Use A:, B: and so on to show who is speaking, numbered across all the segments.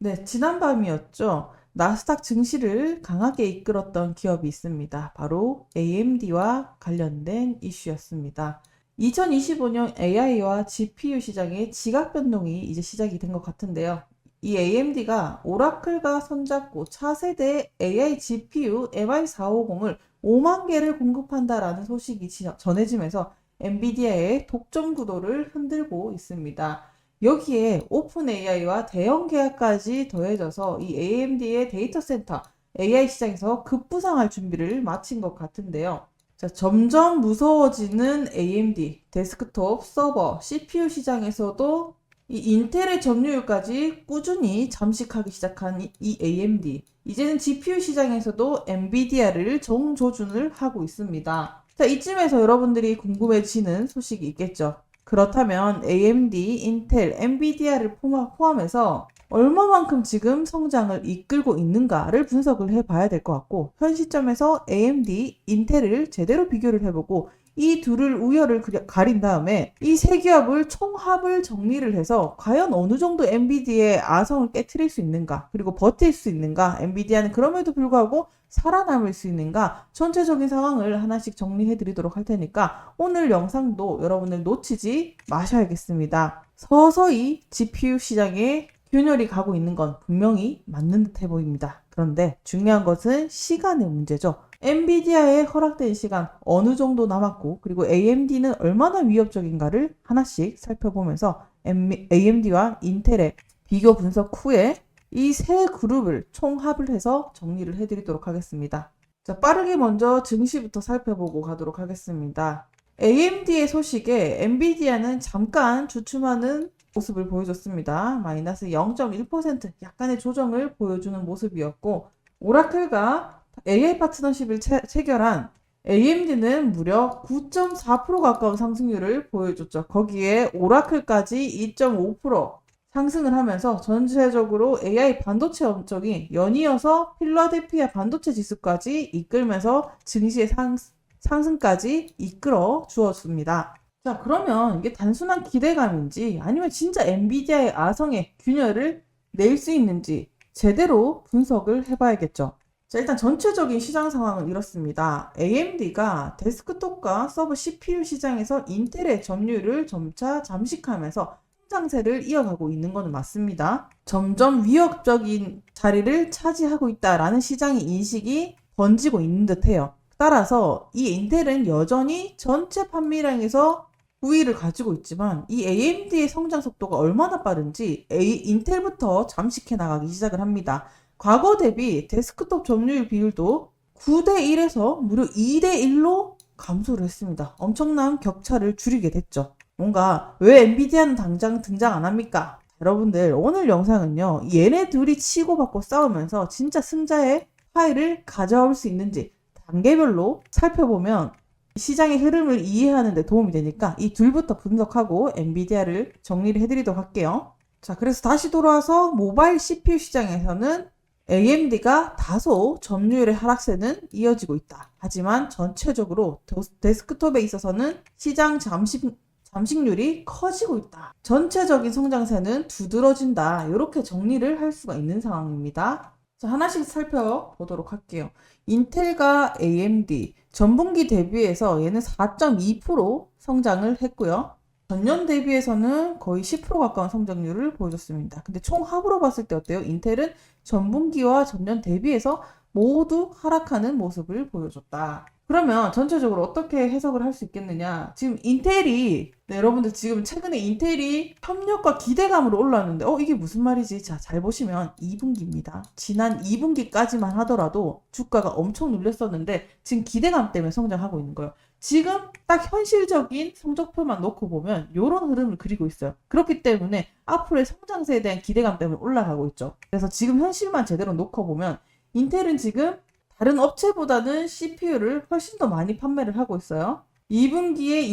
A: 네, 지난밤이었죠. 나스닥 증시를 강하게 이끌었던 기업이 있습니다. 바로 AMD와 관련된 이슈였습니다. 2025년 AI와 GPU 시장의 지각 변동이 이제 시작이 된 것 같은데요. 이 AMD가 오라클과 손잡고 차세대 AI GPU MI450을 5만 개를 공급한다라는 소식이 전해지면서 엔비디아의 독점 구도를 흔들고 있습니다. 여기에 오픈 AI와 대형 계약까지 더해져서 이 AMD의 데이터 센터 AI 시장에서 급부상할 준비를 마친 것 같은데요. 자, 점점 무서워지는 AMD 데스크톱 서버 CPU 시장에서도 이 인텔의 점유율까지 꾸준히 잠식하기 시작한 이 AMD. 이제는 GPU 시장에서도 엔비디아를 정조준을 하고 있습니다. 자, 이쯤에서 여러분들이 궁금해지는 소식이 있겠죠. 그렇다면 AMD, 인텔, 엔비디아를 포함해서 얼마만큼 지금 성장을 이끌고 있는가를 분석을 해봐야 될 것 같고, 현 시점에서 AMD, 인텔을 제대로 비교를 해보고 이 둘을 우열을 가린 다음에 이 세 기업을 총합을 정리를 해서 과연 어느 정도 엔비디아의 아성을 깨트릴 수 있는가, 그리고 버틸 수 있는가, 엔비디아는 그럼에도 불구하고 살아남을 수 있는가, 전체적인 상황을 하나씩 정리해 드리도록 할 테니까 오늘 영상도 여러분들 놓치지 마셔야겠습니다. 서서히 GPU 시장에 균열이 가고 있는 건 분명히 맞는 듯해 보입니다. 그런데 중요한 것은 시간의 문제죠. 엔비디아에 허락된 시간 어느 정도 남았고, 그리고 AMD는 얼마나 위협적인가를 하나씩 살펴보면서 AMD와 인텔의 비교 분석 후에 이 세 그룹을 총합을 해서 정리를 해드리도록 하겠습니다. 자, 빠르게 먼저 증시부터 살펴보고 가도록 하겠습니다. AMD의 소식에 엔비디아는 잠깐 주춤하는 모습을 보여줬습니다. 마이너스 0.1% 약간의 조정을 보여주는 모습이었고, 오라클과 AI 파트너십을 체결한 AMD는 무려 9.4% 가까운 상승률을 보여줬죠. 거기에 오라클까지 2.5% 상승을 하면서 전체적으로 AI 반도체 업적이 연이어서 필라델피아 반도체 지수까지 이끌면서 증시의 상승까지 이끌어 주었습니다. 자, 그러면 이게 단순한 기대감인지 아니면 진짜 엔비디아의 아성의 균열을 낼 수 있는지 제대로 분석을 해봐야겠죠. 자, 일단 전체적인 시장 상황은 이렇습니다. AMD가 데스크톱과 서버 CPU 시장에서 인텔의 점유율을 점차 잠식하면서 성장세를 이어가고 있는 것은 맞습니다. 점점 위협적인 자리를 차지하고 있다라는 시장의 인식이 번지고 있는 듯해요. 따라서 이 인텔은 여전히 전체 판매량에서 우위를 가지고 있지만 이 AMD의 성장 속도가 얼마나 빠른지 인텔부터 잠식해 나가기 시작을 합니다. 과거 대비 데스크톱 점유율 비율도 9대1에서 무려 2대1로 감소를 했습니다. 엄청난 격차를 줄이게 됐죠. 뭔가 왜 엔비디아는 당장 등장 안 합니까? 여러분들, 오늘 영상은요, 얘네 둘이 치고받고 싸우면서 진짜 승자의 파일을 가져올 수 있는지 단계별로 살펴보면 시장의 흐름을 이해하는 데 도움이 되니까 이 둘부터 분석하고 엔비디아를 정리를 해드리도록 할게요. 자, 그래서 다시 돌아와서 모바일 CPU 시장에서는 AMD가 다소 점유율의 하락세는 이어지고 있다. 하지만 전체적으로 데스크톱에 있어서는 시장 잠식률이 커지고 있다. 전체적인 성장세는 두드러진다. 이렇게 정리를 할 수가 있는 상황입니다. 자, 하나씩 살펴보도록 할게요. 인텔과 AMD 전분기 대비해서 얘는 4.2% 성장을 했고요. 전년 대비해서는 거의 10% 가까운 성장률을 보여줬습니다. 근데 총합으로 봤을 때 어때요? 인텔은 전분기와 전년 대비해서 모두 하락하는 모습을 보여줬다. 그러면 전체적으로 어떻게 해석을 할 수 있겠느냐? 지금 인텔이, 네, 여러분들 지금 최근에 인텔이 협력과 기대감으로 올라왔는데, 이게 무슨 말이지? 자, 잘 보시면 2분기입니다. 지난 2분기까지만 하더라도 주가가 엄청 눌렸었는데, 지금 기대감 때문에 성장하고 있는 거예요. 지금 딱 현실적인 성적표만 놓고 보면 이런 흐름을 그리고 있어요. 그렇기 때문에 앞으로의 성장세에 대한 기대감 때문에 올라가고 있죠. 그래서 지금 현실만 제대로 놓고 보면 인텔은 지금 다른 업체보다는 CPU를 훨씬 더 많이 판매를 하고 있어요. 2분기에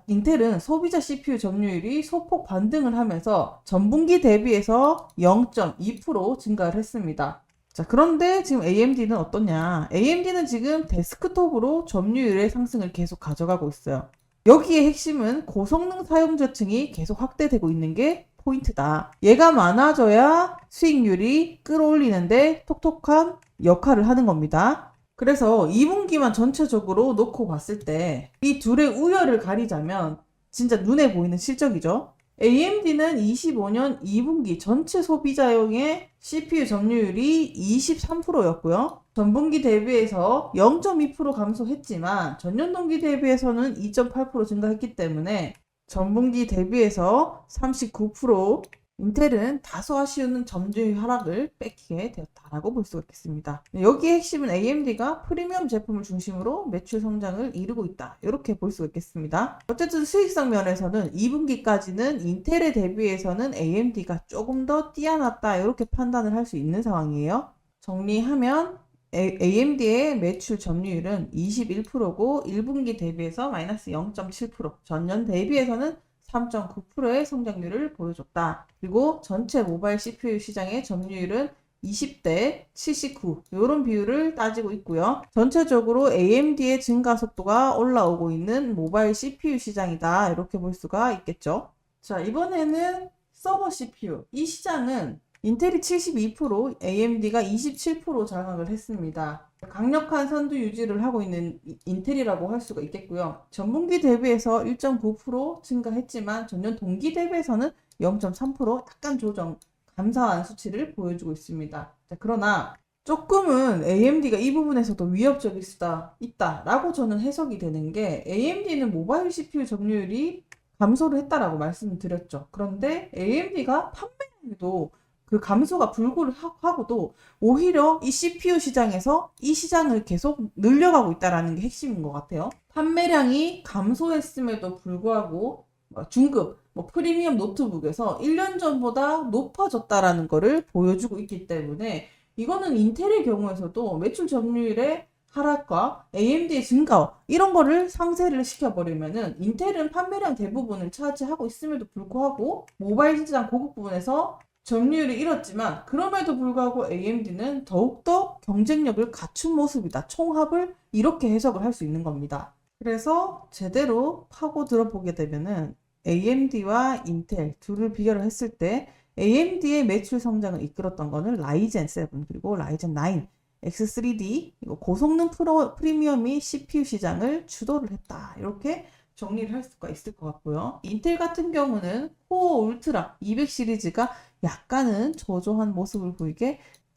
A: 인텔은 소비자 CPU 점유율이 소폭 반등을 하면서 전분기 대비해서 0.2% 증가를 했습니다. 자, 그런데 지금 AMD는 어떠냐? AMD는 지금 데스크톱으로 점유율의 상승을 계속 가져가고 있어요. 여기에 핵심은 고성능 사용자층이 계속 확대되고 있는 게 포인트다. 얘가 많아져야 수익률이 끌어올리는데 톡톡한 역할을 하는 겁니다. 그래서 2분기만 전체적으로 놓고 봤을 때 이 둘의 우열을 가리자면 진짜 눈에 보이는 실적이죠. AMD는 25년 2분기 전체 소비자용의 CPU 점유율이 23%였고요. 전분기 대비해서 0.2% 감소했지만 전년 동기 대비해서는 2.8% 증가했기 때문에 전분기 대비해서 39%, 인텔은 다소 아쉬운 점유율 하락을 뺏기게 되었다라고 볼 수가 있겠습니다. 여기에 핵심은 AMD가 프리미엄 제품을 중심으로 매출 성장을 이루고 있다. 이렇게 볼 수가 있겠습니다. 어쨌든 수익성 면에서는 2분기까지는 인텔에 대비해서는 AMD가 조금 더 뛰어났다. 이렇게 판단을 할 수 있는 상황이에요. 정리하면 AMD의 매출 점유율은 21%고 1분기 대비해서 마이너스 0.7%, 전년 대비해서는 3.9%의 성장률을 보여줬다. 그리고 전체 모바일 CPU 시장의 점유율은 20대 79 이런 비율을 따지고 있고요. 전체적으로 AMD의 증가 속도가 올라오고 있는 모바일 CPU 시장이다. 이렇게 볼 수가 있겠죠. 자, 이번에는 서버 CPU. 이 시장은 인텔이 72%, AMD가 27% 장악을 했습니다. 강력한 선두 유지를 하고 있는 인텔이라고 할 수가 있겠고요. 전분기 대비해서 1.9% 증가했지만 전년 동기 대비해서는 0.3% 약간 조정, 감사한 수치를 보여주고 있습니다. 자, 그러나 조금은 AMD가 이 부분에서도 위협적일 수도 있다라고 저는 해석이 되는 게 AMD는 모바일 CPU 점유율이 감소를 했다라고 말씀드렸죠. 그런데 AMD가 판매량에도 그 감소가 불구를 하고도 오히려 이 CPU 시장에서 이 시장을 계속 늘려가고 있다는 게 핵심인 것 같아요. 판매량이 감소했음에도 불구하고 중급, 프리미엄 노트북에서 1년 전보다 높아졌다라는 것을 보여주고 있기 때문에 이거는 인텔의 경우에서도 매출 점유율의 하락과 AMD의 증가 이런 거를 상쇄를 시켜버리면은 인텔은 판매량 대부분을 차지하고 있음에도 불구하고 모바일 시장 고급 부분에서 점유율을 잃었지만 그럼에도 불구하고 AMD는 더욱더 경쟁력을 갖춘 모습이다. 총합을 이렇게 해석을 할 수 있는 겁니다. 그래서 제대로 파고 들어보게 되면은 AMD와 인텔 둘을 비교를 했을 때 AMD의 매출 성장을 이끌었던 거는 라이젠 7 그리고 라이젠 9, X3D 고성능 프리미엄이 CPU 시장을 주도를 했다. 이렇게 정리를 할 수가 있을 것 같고요. 인텔 같은 경우는 코어 울트라 200 시리즈가 약간은 저조한 모습을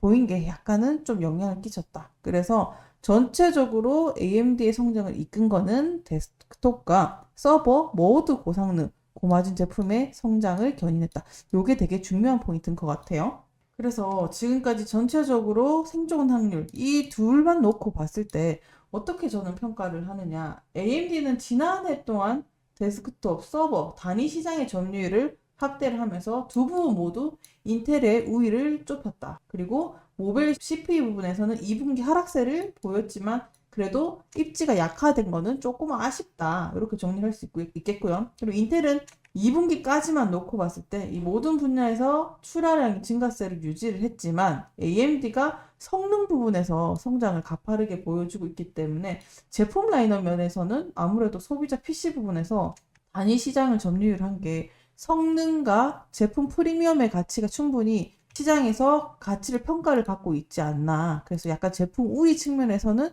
A: 보인 게 약간은 좀 영향을 끼쳤다. 그래서 전체적으로 AMD의 성장을 이끈 거는 데스크톱과 서버 모두 고성능, 고마진 제품의 성장을 견인했다. 이게 되게 중요한 포인트인 것 같아요. 그래서 지금까지 전체적으로 생존 확률 이 둘만 놓고 봤을 때 어떻게 저는 평가를 하느냐. AMD는 지난해 동안 데스크톱, 서버, 단위 시장의 점유율을 확대를 하면서 두 부분 모두 인텔의 우위를 좁혔다. 그리고 모바일 CPU 부분에서는 2분기 하락세를 보였지만 그래도 입지가 약화된 거는 조금 아쉽다. 이렇게 정리할 수 있겠고요. 그리고 인텔은 2분기까지만 놓고 봤을 때 이 모든 분야에서 출하량 증가세를 유지를 했지만 AMD가 성능 부분에서 성장을 가파르게 보여주고 있기 때문에 제품 라인업 면에서는 아무래도 소비자 PC 부분에서 단위 시장을 점유율한 게 성능과 제품 프리미엄의 가치가 충분히 시장에서 가치를 평가를 받고 있지 않나. 그래서 약간 제품 우위 측면에서는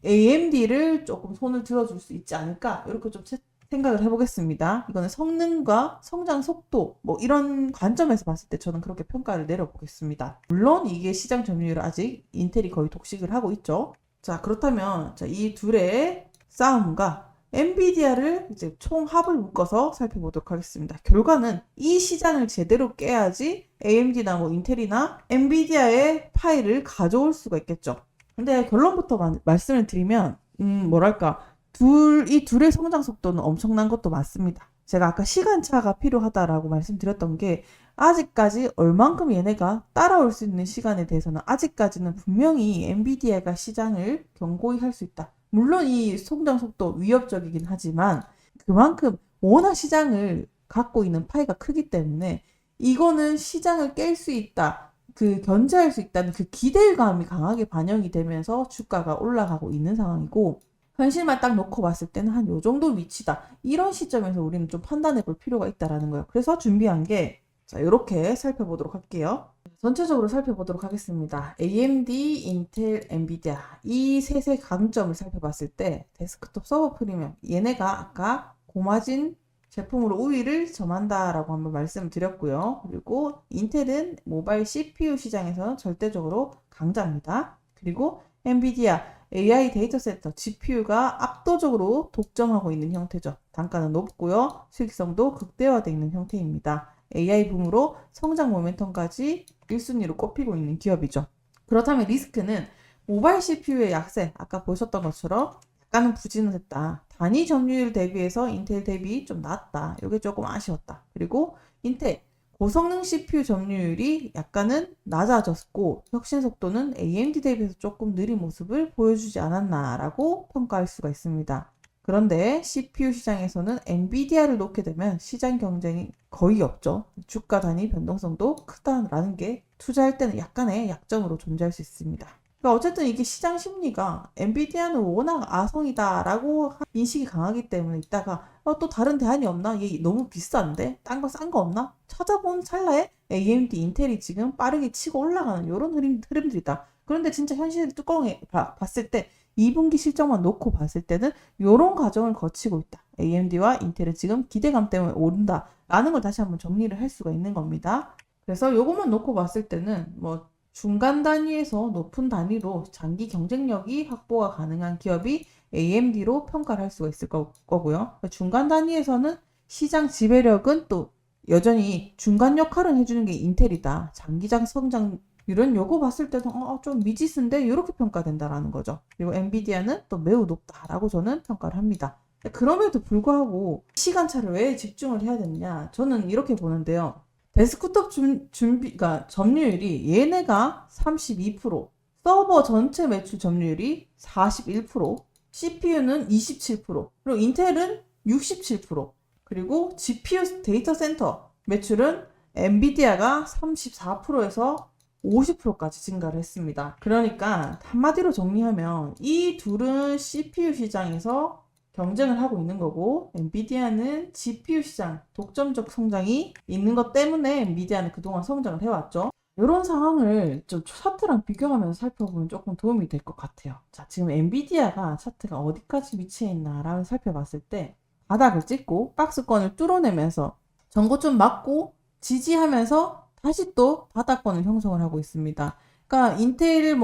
A: AMD를 조금 손을 들어줄 수 있지 않을까. 이렇게 좀 생각을 해보겠습니다. 이거는 성능과 성장 속도 이런 관점에서 봤을 때 저는 그렇게 평가를 내려보겠습니다. 물론 이게 시장 점유율 아직 인텔이 거의 독식을 하고 있죠. 자, 그렇다면 이 둘의 싸움과 엔비디아를 이제 총합을 묶어서 살펴보도록 하겠습니다. 결과는 이 시장을 제대로 깨야지 AMD나 인텔이나 엔비디아의 파일을 가져올 수가 있겠죠. 근데 결론부터 말씀을 드리면 이 둘의 성장 속도는 엄청난 것도 맞습니다. 제가 아까 시간차가 필요하다라고 말씀드렸던 게 아직까지 얼만큼 얘네가 따라올 수 있는 시간에 대해서는 아직까지는 분명히 엔비디아가 시장을 견고히 할 수 있다. 물론 이 성장 속도 위협적이긴 하지만 그만큼 워낙 시장을 갖고 있는 파이가 크기 때문에 이거는 시장을 깰 수 있다. 견제할 수 있다는 그 기대감이 강하게 반영이 되면서 주가가 올라가고 있는 상황이고 현실만 딱 놓고 봤을 때는 한 요 정도 위치다. 이런 시점에서 우리는 좀 판단해 볼 필요가 있다라는 거예요. 그래서 준비한 게 자, 이렇게 살펴보도록 할게요. 전체적으로 살펴보도록 하겠습니다. AMD, 인텔, 엔비디아 이 셋의 강점을 살펴봤을 때 데스크톱 서버 프리미엄 얘네가 아까 고마진 제품으로 우위를 점한다라고 한번 말씀을 드렸고요. 그리고 인텔은 모바일 CPU 시장에서는 절대적으로 강자입니다. 그리고 엔비디아 AI 데이터 센터 GPU가 압도적으로 독점하고 있는 형태죠. 단가는 높고요. 수익성도 극대화되어 있는 형태입니다. AI 붐으로 성장 모멘텀까지 1순위로 꼽히고 있는 기업이죠. 그렇다면 리스크는 모바일 CPU의 약세, 아까 보셨던 것처럼 약간은 부진을 했다. 단위 점유율 대비해서 인텔 대비 좀 낮다. 이게 조금 아쉬웠다. 그리고 인텔 고성능 CPU 점유율이 약간은 낮아졌고 혁신 속도는 AMD 대비해서 조금 느린 모습을 보여주지 않았나라고 평가할 수가 있습니다. 그런데 CPU 시장에서는 엔비디아를 놓게 되면 시장 경쟁이 거의 없죠. 주가 단위 변동성도 크다라는 게 투자할 때는 약간의 약점으로 존재할 수 있습니다. 그러니까 어쨌든 이게 시장 심리가 엔비디아는 워낙 아성이다라고 인식이 강하기 때문에 있다가 또 다른 대안이 없나? 얘 너무 비싼데? 딴 거 싼 거 없나? 찾아본 찰나에 AMD, 인텔이 지금 빠르게 치고 올라가는 이런 흐름들이다. 그런데 진짜 현실 뚜껑에 봤을 때 2분기 실적만 놓고 봤을 때는 이런 과정을 거치고 있다. AMD와 인텔은 지금 기대감 때문에 오른다라는 걸 다시 한번 정리를 할 수가 있는 겁니다. 그래서 이것만 놓고 봤을 때는 뭐 중간 단위에서 높은 단위로 장기 경쟁력이 확보가 가능한 기업이 AMD로 평가를 할 수가 있을 거고요. 중간 단위에서는 시장 지배력은 또 여전히 중간 역할을 해주는 게 인텔이다. 장기적 성장 이런 요거 봤을 때도 좀 미지수인데 이렇게 평가된다라는 거죠. 그리고 엔비디아는 또 매우 높다라고 저는 평가를 합니다. 그럼에도 불구하고 시간차를 왜 집중을 해야 되느냐? 저는 이렇게 보는데요. 데스크톱 그러니까 점유율이 얘네가 32%, 서버 전체 매출 점유율이 41%, CPU는 27%, 그리고 인텔은 67%, 그리고 GPU 데이터 센터 매출은 엔비디아가 34%에서 50%까지 증가를 했습니다. 그러니까 한마디로 정리하면 이 둘은 CPU 시장에서 경쟁을 하고 있는 거고 엔비디아는 GPU 시장 독점적 성장이 있는 것 때문에 엔비디아는 그동안 성장을 해왔죠. 이런 상황을 좀 차트랑 비교하면서 살펴보면 조금 도움이 될 것 같아요. 자, 지금 엔비디아가 차트가 어디까지 위치해 있나라고 살펴봤을 때 바닥을 찍고 박스권을 뚫어내면서 전고점 맞고 지지하면서 다시 또 바닥권을 형성을 하고 있습니다. 그러니까 인텔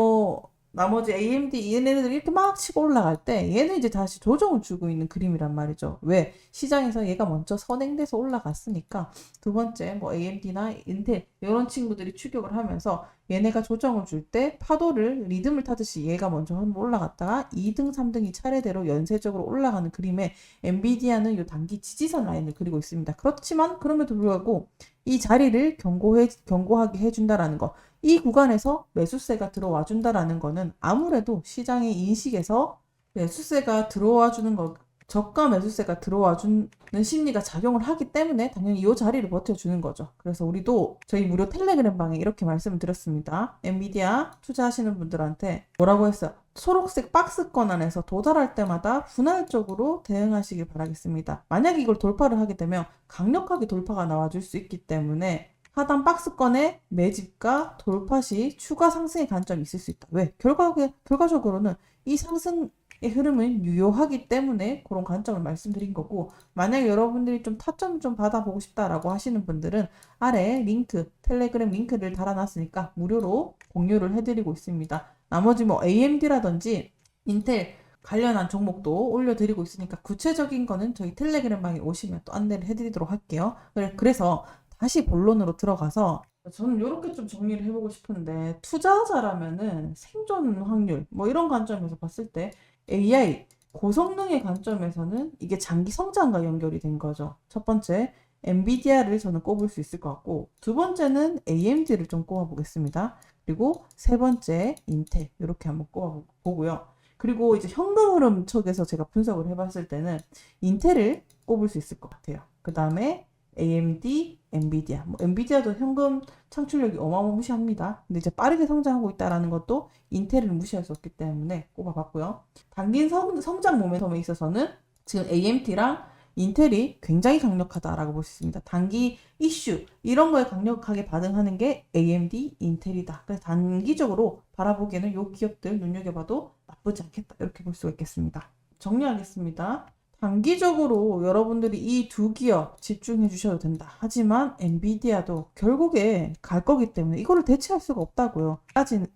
A: 나머지 AMD 얘네들이 이렇게 막 치고 올라갈 때 얘는 이제 다시 조정을 주고 있는 그림이란 말이죠. 왜? 시장에서 얘가 먼저 선행돼서 올라갔으니까 두 번째 AMD나 인텔 이런 친구들이 추격을 하면서 얘네가 조정을 줄 때 파도를 리듬을 타듯이 얘가 먼저 한번 올라갔다가 2등, 3등이 차례대로 연쇄적으로 올라가는 그림에 엔비디아는 이 단기 지지선 라인을 그리고 있습니다. 그렇지만 그럼에도 불구하고 이 자리를 견고하게 해준다라는 거. 이 구간에서 매수세가 들어와 준다라는 거는 아무래도 시장의 인식에서 매수세가 들어와 주는 거, 저가 매수세가 들어와 주는 심리가 작용을 하기 때문에 당연히 이 자리를 버텨주는 거죠. 그래서 우리도 저희 무료 텔레그램 방에 이렇게 말씀을 드렸습니다. 엔비디아 투자하시는 분들한테 뭐라고 했어요? 초록색 박스권 안에서 도달할 때마다 분할적으로 대응하시길 바라겠습니다. 만약에 이걸 돌파를 하게 되면 강력하게 돌파가 나와줄 수 있기 때문에 하단 박스권의 매집과 돌파 시 추가 상승의 관점이 있을 수 있다. 왜? 결과적으로는 이 상승의 흐름은 유효하기 때문에 그런 관점을 말씀드린 거고, 만약에 여러분들이 좀 타점 좀 받아보고 싶다라고 하시는 분들은 아래 링크, 텔레그램 링크를 달아놨으니까 무료로 공유를 해드리고 있습니다. 나머지 AMD라든지 인텔 관련한 종목도 올려드리고 있으니까 구체적인 거는 저희 텔레그램 방에 오시면 또 안내를 해드리도록 할게요. 그래서 다시 본론으로 들어가서 저는 이렇게 좀 정리를 해보고 싶은데 투자자라면은 생존 확률 이런 관점에서 봤을 때 AI 고성능의 관점에서는 이게 장기 성장과 연결이 된 거죠. 첫 번째 엔비디아를 저는 꼽을 수 있을 것 같고 두 번째는 AMD를 좀 꼽아보겠습니다. 그리고 세 번째 인텔 이렇게 한번 꼽아보고요. 그리고 이제 현금 흐름 쪽에서 제가 분석을 해봤을 때는 인텔을 꼽을 수 있을 것 같아요. 그 다음에 AMD, 엔비디아. 엔비디아도 현금 창출력이 어마무시합니다. 근데 이제 빠르게 성장하고 있다라는 것도 인텔을 무시할 수 없기 때문에 꼽아봤고요. 단기 성장 모멘텀에 있어서는 지금 AMD랑 인텔이 굉장히 강력하다라고 볼 수 있습니다. 단기 이슈 이런 거에 강력하게 반응하는 게 AMD, 인텔이다. 그래서 단기적으로 바라보기에는 이 기업들 눈여겨봐도 나쁘지 않겠다. 이렇게 볼 수가 있겠습니다. 정리하겠습니다. 단기적으로 여러분들이 이 두 기업 집중해 주셔도 된다. 하지만 엔비디아도 결국에 갈 거기 때문에 이거를 대체할 수가 없다고요.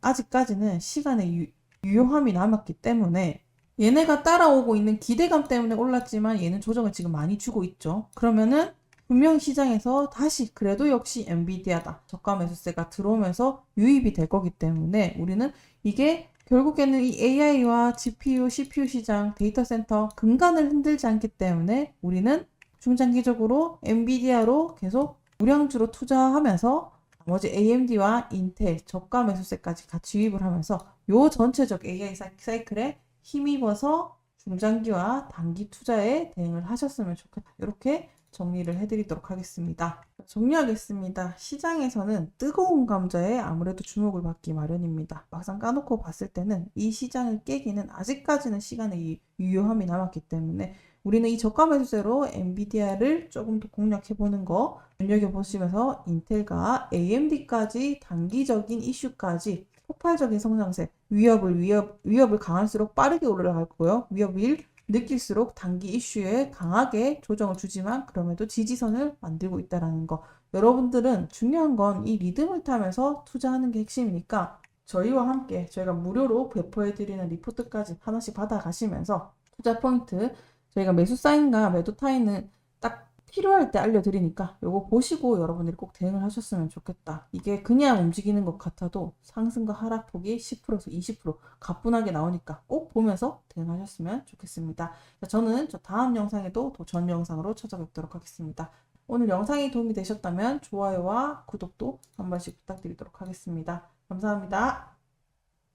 A: 아직까지는 시간의 유효함이 남았기 때문에 얘네가 따라오고 있는 기대감 때문에 올랐지만 얘는 조정을 지금 많이 주고 있죠. 그러면은 분명히 시장에서 다시 그래도 역시 엔비디아다. 저가 매수세가 들어오면서 유입이 될 거기 때문에 우리는 이게 결국에는 이 AI와 GPU, CPU 시장, 데이터 센터 근간을 흔들지 않기 때문에 우리는 중장기적으로 엔비디아로 계속 우량주로 투자하면서 나머지 AMD와 인텔 저가 매수세까지 같이 유입을 하면서 요 전체적 AI 사이클에 힘입어서 중장기와 단기 투자에 대응을 하셨으면 좋겠다. 이렇게 정리를 해드리도록 하겠습니다. 정리하겠습니다. 시장에서는 뜨거운 감자에 아무래도 주목을 받기 마련입니다. 막상 까놓고 봤을 때는 이 시장을 깨기는 아직까지는 시간의 유효함이 남았기 때문에 우리는 이 저가 매수세로 엔비디아를 조금 더 공략해보는 거 눈여겨보시면서 인텔과 AMD까지 단기적인 이슈까지 폭발적인 성장세, 위협을 강할수록 빠르게 올라갈 거고요. 위협을 느낄수록 단기 이슈에 강하게 조정을 주지만 그럼에도 지지선을 만들고 있다는 거. 여러분들은 중요한 건 이 리듬을 타면서 투자하는 게 핵심이니까 저희와 함께 저희가 무료로 배포해드리는 리포트까지 하나씩 받아가시면서 투자 포인트, 저희가 매수 사인과 매도 타인은 딱 필요할 때 알려드리니까 요거 보시고 여러분들이 꼭 대응을 하셨으면 좋겠다. 이게 그냥 움직이는 것 같아도 상승과 하락폭이 10%에서 20% 가뿐하게 나오니까 꼭 보면서 대응하셨으면 좋겠습니다. 저는 저 다음 영상에도 또 전 영상으로 찾아뵙도록 하겠습니다. 오늘 영상이 도움이 되셨다면 좋아요와 구독도 한 번씩 부탁드리도록 하겠습니다. 감사합니다.